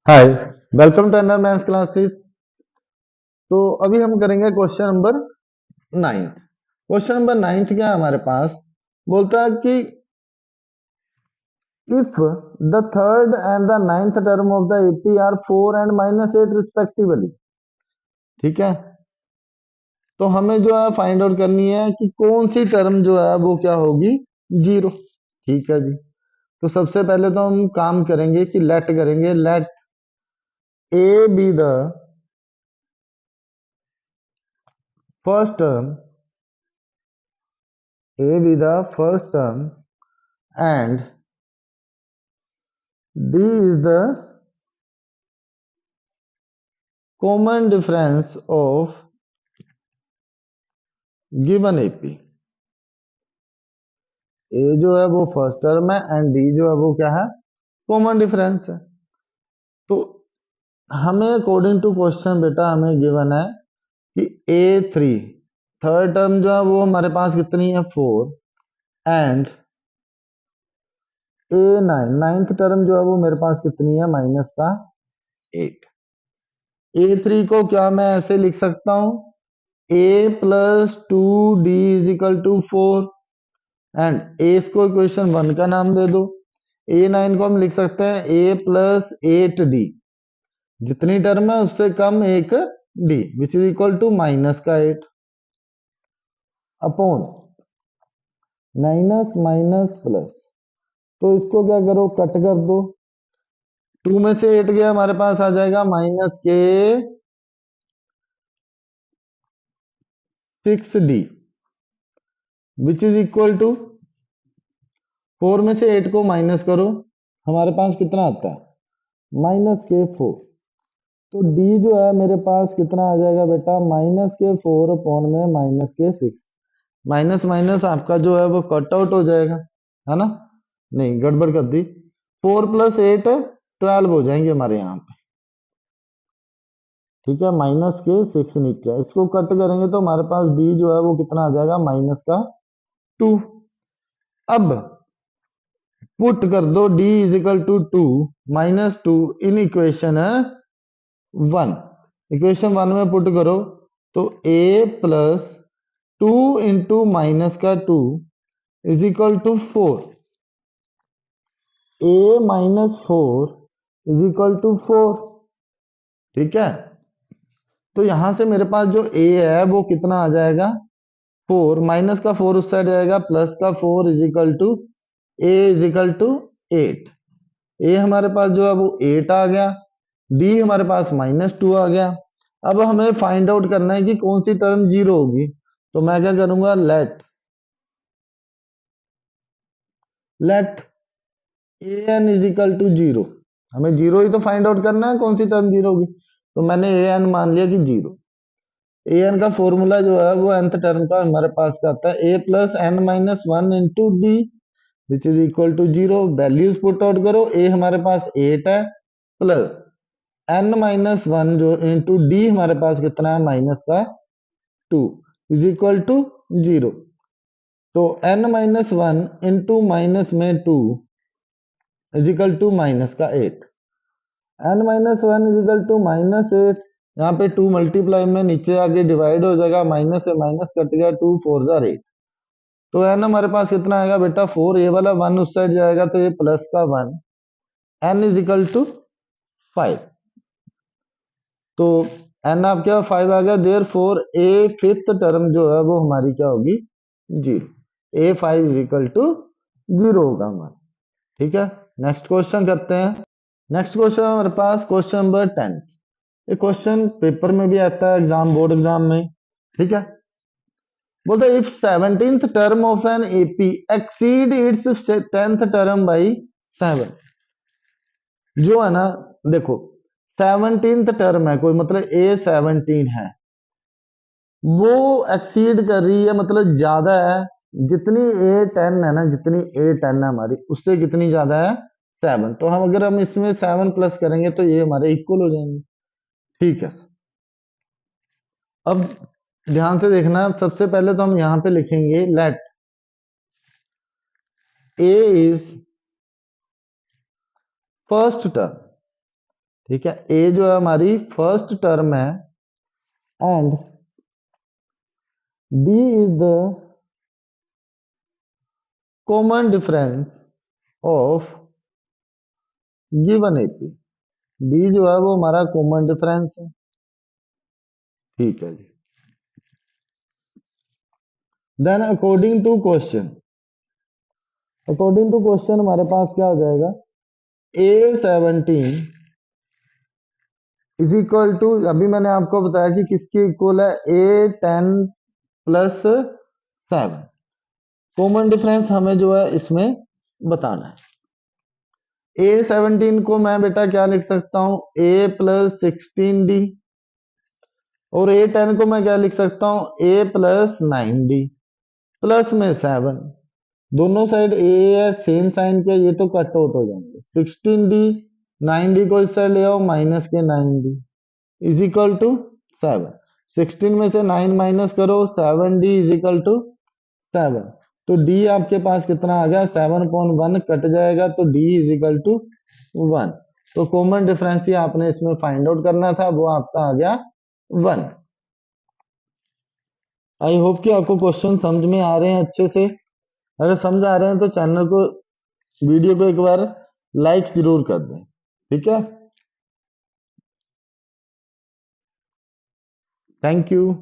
Hi, welcome to another maths classes. तो अभी हम करेंगे क्वेश्चन नंबर 9। क्वेश्चन नंबर 9 क्या है हमारे पास? बोलता है कि if the third and the ninth term of the AP are 4 and -8 respectively. ठीक है, तो हमें जो है फाइंड आउट करनी है कि कौन सी टर्म जो है वो क्या होगी, जीरो। ठीक है जी। तो सबसे पहले तो हम काम करेंगे कि लेट करेंगे, let A be the first term, A be the first term and D is the common difference of given AP। A जो है वो फर्स्ट टर्म है एंड D जो है वो क्या है, कॉमन डिफरेंस है। तो हमें अकॉर्डिंग टू क्वेश्चन बेटा हमें गिवन है कि A3 थर्ड टर्म जो है वो हमारे पास कितनी है, 4 एंड A9 नाइन्थ टर्म जो है वो मेरे पास कितनी है, -8। A3 को क्या मैं ऐसे लिख सकता हूं, A+2D = 4 एंड ए को इक्वेशन 1 का नाम दे दो। A9 को हम लिख सकते हैं A+8D, जितनी टर्म है उससे कम एक D which is equal to -8 upon minus minus plus. तो इसको क्या करो, कट कर दो। 2 में से 8 गया, हमारे पास आ जाएगा -6D which is equal to 4 में से 8 को माइनस करो, हमारे पास कितना आता है, -4। तो D जो है मेरे पास कितना आ जाएगा बेटा, -4 अपॉन में -6। माइनस माइनस आपका जो है वो कट आउट हो जाएगा, है ना? नहीं, गड़बड़ कर दी। 4 + 8 12 हो जाएंगे हमारे यहाँ पे। ठीक है, -6 नीचे है। इसको कट करेंगे तो हमारे पास D जो है वो कितना आ जाएगा, -2। अब पुट कर दो D = 2 -2 इन इक्वेशन 1। इक्वेशन 1 में पुट करो तो A+2 इंटू -2 = 4। A-4 = 4। ठीक है, तो यहां से मेरे पास जो A है वो कितना आ जाएगा, 4। माइनस का 4 उस साइड जाएगा, प्लस का 4 = A 8। ए हमारे पास जो है वो 8 आ गया, डी हमारे पास -2 आ गया। अब हमें फाइंड आउट करना है कि कौन सी टर्म जीरो होगी। तो मैं क्या करूंगा, लेट an = 0। हमें जीरो ही तो फाइंड आउट करना है, कौन सी टर्म जीरो होगी। तो मैंने an मान लिया कि जीरो। an का फॉर्मूला जो है वो nth टर्म का हमारे पास का आता है A+n-1 into D which is equal to 0। Values put out करो, a हमारे पास 8 है, प्लस n-1 जो इंटू डी हमारे पास कितना है, -2 इज इक्वल टू 0। तो n-1 इंटू माइनस में 2 is equal to -8। n-1 is equal to -8। यहाँ पे 2 मल्टीप्लाई में नीचे आगे डिवाइड हो जाएगा, माइनस से माइनस कट गया, 2 4 जार 8। तो n हमारे पास कितना आएगा बेटा, 4। ए वाला 1 उस साइड जाएगा तो ये प्लस का 1, n इज इक्वल टू 5। तो n आप क्या 5 आ गया, therefore a fifth term जो है वो हमारी क्या होगी, 0। A5 = 0 होगा हमारा। ठीक है, नेक्स्ट क्वेश्चन करते हैं। नेक्स्ट क्वेश्चन हमारे पास क्वेश्चन नंबर 10। ये क्वेश्चन पेपर में भी आता है, एग्जाम बोर्ड एग्जाम में। ठीक है, बोलते if 17th term of an AP exceed it's 10th term by 7। जो है ना, देखो 17th टर्म है कोई, मतलब A17 है, वो एक्सीड कर रही है, मतलब ज्यादा है, जितनी A10 है ना, जितनी A10 है हमारी, उससे कितनी ज्यादा है, 7। तो हम अगर हम इसमें 7 प्लस करेंगे तो ये हमारे इक्वल हो जाएंगे। ठीक है, अब ध्यान से देखना, सबसे पहले तो हम यहां पे लिखेंगे let A is first term. ठीक है, ए जो है हमारी फर्स्ट टर्म है and D is the common difference of given AP. D जो है वो हमारा कॉमन डिफरेंस है। ठीक है जी। देन अकॉर्डिंग टू क्वेश्चन हमारे पास क्या हो जाएगा, A17 इज इक्वल टू, अभी मैंने आपको बताया कि किसके इक्वल है, A10 प्लस 7। कॉमन डिफरेंस हमें जो है इसमें बताना है। A17 को मैं बेटा क्या लिख सकता हूं, A+16D, और A10 को मैं क्या लिख सकता हूं, A+9D, प्लस में 7। दोनों साइड ए है, सेम साइन के, ये तो कट आउट हो जाएंगे। 16D, 9D को इस साइड ले आओ, माइनस के 9D इज इक्वल टू 7। 16 में से 9 माइनस करो, 7D इज इक्वल टू 7। तो D आपके पास कितना आ गया, 7/1 कट जाएगा, तो D इज इक्वल टू 1। तो कॉमन डिफरेंस ही आपने इसमें फाइंड आउट करना था, वो आपका आ गया 1। आई होप कि आपको क्वेश्चन समझ में आ रहे हैं अच्छे से। अगर समझ आ रहे हैं तो चैनल को, वीडियो को एक बार लाइक जरूर कर दें। ठीक है, थैंक यू।